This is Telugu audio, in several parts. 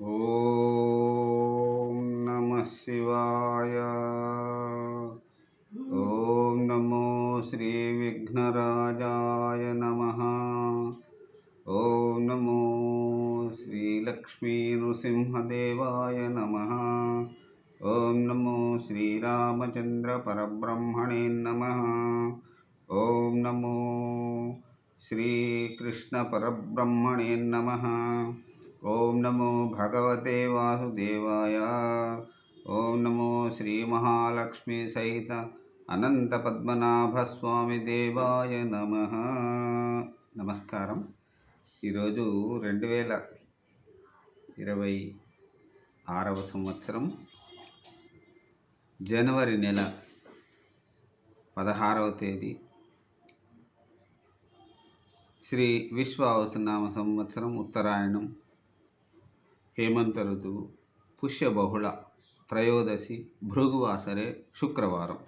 ఓం నమః శివాయ. ఓం నమో శ్రీ విఘ్నరాజాయ నమః. ఓం నమో శ్రీ లక్ష్మీ నృసింహదేవాయ నమః. ఓం నమో శ్రీరామచంద్ర పరబ్రహ్మణే నమః. ఓం నమో శ్రీకృష్ణ పరబ్రహ్మణే నమః. ఓం నమో భగవతే వాసుదేవాయ. ఓం నమో శ్రీ మహాలక్ష్మీ సహిత అనంత పద్మనాభ స్వామి దేవాయ నమః. నమస్కారం. ఈరోజు 2026 సంవత్సరం జనవరి నెల 16వ తేదీ, శ్రీ విశ్వావసునామ సంవత్సరం, ఉత్తరాయణం, హేమంత ఋతువు, పుష్యబహుళ త్రయోదశి, భృగువాసరే, శుక్రవారం.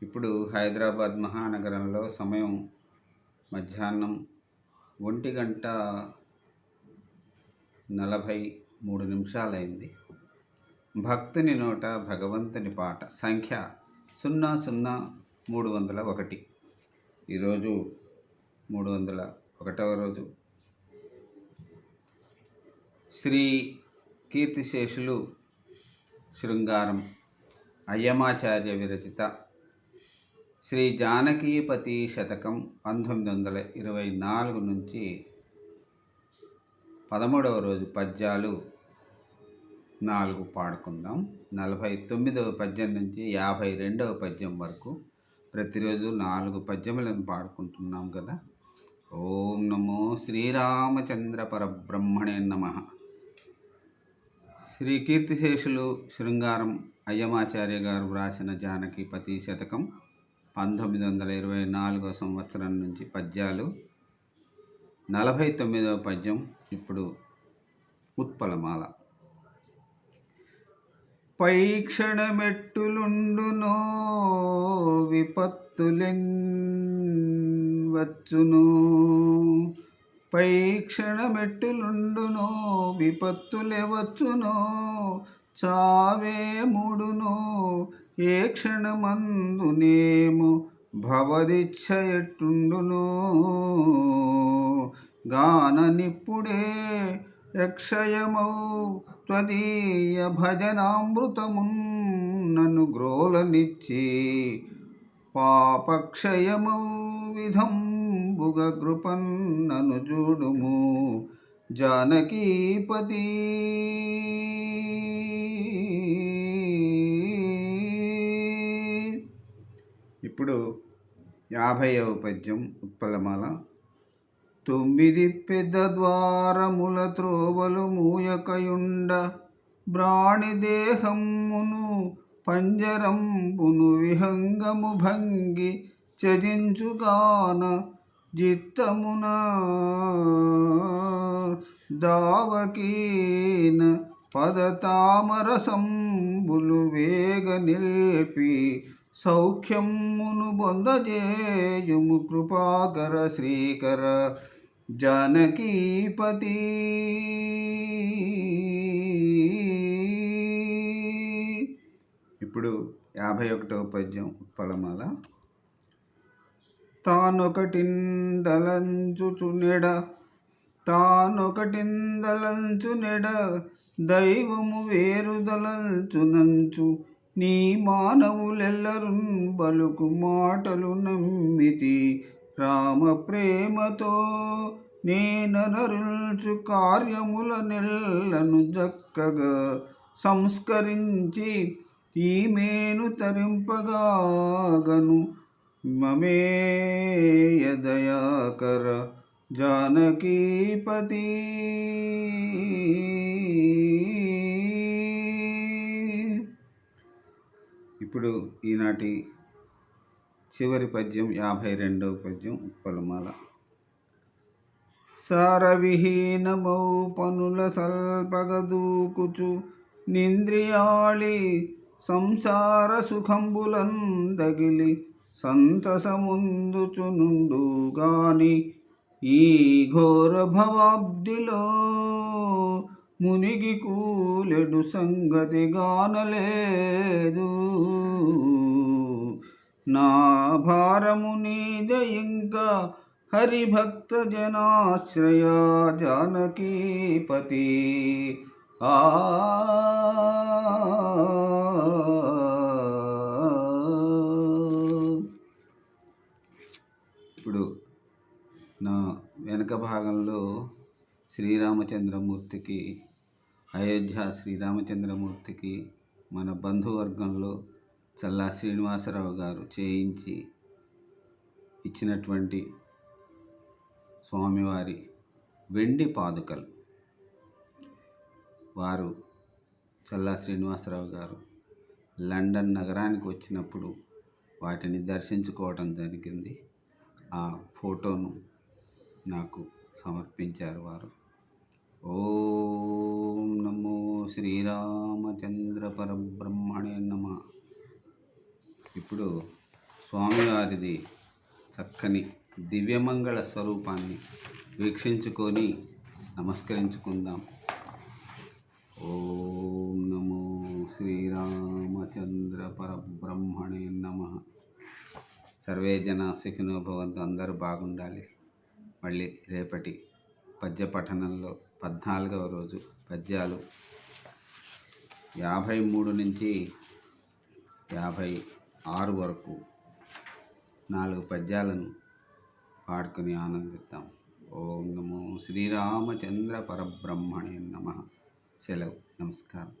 ఇప్పుడు హైదరాబాద్ మహానగరంలో సమయం మధ్యాహ్నం 1:43 అయింది. భక్తుని నోట భగవంతుని పాట. సంఖ్య 00301. ఈరోజు 301వ రోజు. శ్రీ కీర్తిశేషులు శృంగారం అయ్యమాచార్య విరచిత శ్రీ జానకీపతి శతకం 1924 నుంచి 13వ రోజు పద్యాలు 4 పాడుకుందాం. 49వ పద్యం నుంచి 52వ పద్యం వరకు ప్రతిరోజు 4 పద్యములను పాడుకుంటున్నాం కదా. ఓం నమో శ్రీరామచంద్ర పరబ్రహ్మణే నమః. శ్రీ కీర్తిశేషులు శృంగారం అయ్యమాచార్య గారు వ్రాసిన జానకీపతి శతకం 1924వ సంవత్సరం నుంచి పద్యాలు. 49వ పద్యం ఇప్పుడు ఉత్పలమాల. పై క్షణమెట్టులుండునో విపత్తులెన్వచ్చును, పై క్షణమెట్టులుండునో విపత్తులెవచ్చునో, చావే మూడునో ఏ క్షణమందునేమో భవదిచ్ఛ ఎట్టుండునో, గాననిప్పుడే యక్షయమౌ త్వదీయ భజనామృతమున్ నన్ను గ్రోలనిచ్చి, పాపక్షయమౌ విధంబుగ కృపన్నను చూడుము జానకీపతి. ఇప్పుడు 50వ పద్యం ఉత్పలమాల. 9 పెద్ద ద్వారముల త్రోవలు మూయకయుండ, బ్రాణి దేహమును పంజరంబును విహంగము భంగి త్యజించుగాన, జిత్తమున దావకీన పదతామరసంబులు వేగ నిల్పి, సౌఖ్యమును బొందజేయుము కృపాకర శ్రీకర జానకీపతి. ఇప్పుడు 51వ పద్యం ఉత్పలమాల. తానొకటిందలంచుచునెడ, తానొకటిందలంచునెడ, దైవము వేరుదలంచునంచు, నీ మానవులెల్లరున్ బలుకు మాటలు నమ్మితి, రామ ప్రేమతో నేననరుల్చు కార్యముల నెల్లను జక్కగా సంస్కరించి, ఈమెను తరింపగాగను మమేయ దయాకర జానకీపతి. ఇప్పుడు ఈనాటి చివరి పద్యం 52వ పద్యం ఉత్పలమాల. సారవిహీనమౌ పనుల సల్పగదూకుచు, నింద్రియాళి సంసార సుఖంబులన్ దగిలి సంతసముందుచునుండు గాని, ఈ ఘోర భవాబ్దిలో మునిగి కూలెడు సంగతి గానలేదు. నా భారము నీద ఇంకా హరిభక్త జనాశ్రయ జానకీపతి. ఇప్పుడు నా వెనక భాగంలో శ్రీరామచంద్రమూర్తికి, అయోధ్య శ్రీరామచంద్రమూర్తికి మన బంధువర్గంలో చల్లా శ్రీనివాసరావు గారు చేయించి ఇచ్చినటువంటి స్వామివారి వెండి పాదుకలు. వారు చల్లా శ్రీనివాసరావు గారు లండన్ నగరానికి వచ్చినప్పుడు వాటిని దర్శించుకోవటం జరిగింది. ఆ ఫోటోను నాకు సమర్పించారు వారు. ఓం నమో శ్రీరామచంద్ర పరబ్రహ్మణే నమః. ఇప్పుడు స్వామివారిది చక్కని దివ్యమంగళ స్వరూపాన్ని వీక్షించుకొని నమస్కరించుకుందాం. ఓం నమో శ్రీరామచంద్ర పరబ్రహ్మణే నమః. సర్వే జన సుఖినో భవంతు. అందరూ బాగుండాలి. మళ్ళీ రేపటి పద్య పఠనంలో 14వ రోజు పద్యాలు 53 నుంచి 56 వరకు 4 పద్యాలను పాడుకొని ఆనందిద్దాం. ఓం నమో శ్రీరామచంద్ర పరబ్రహ్మణే నమః. సెలవు. నమస్కారం.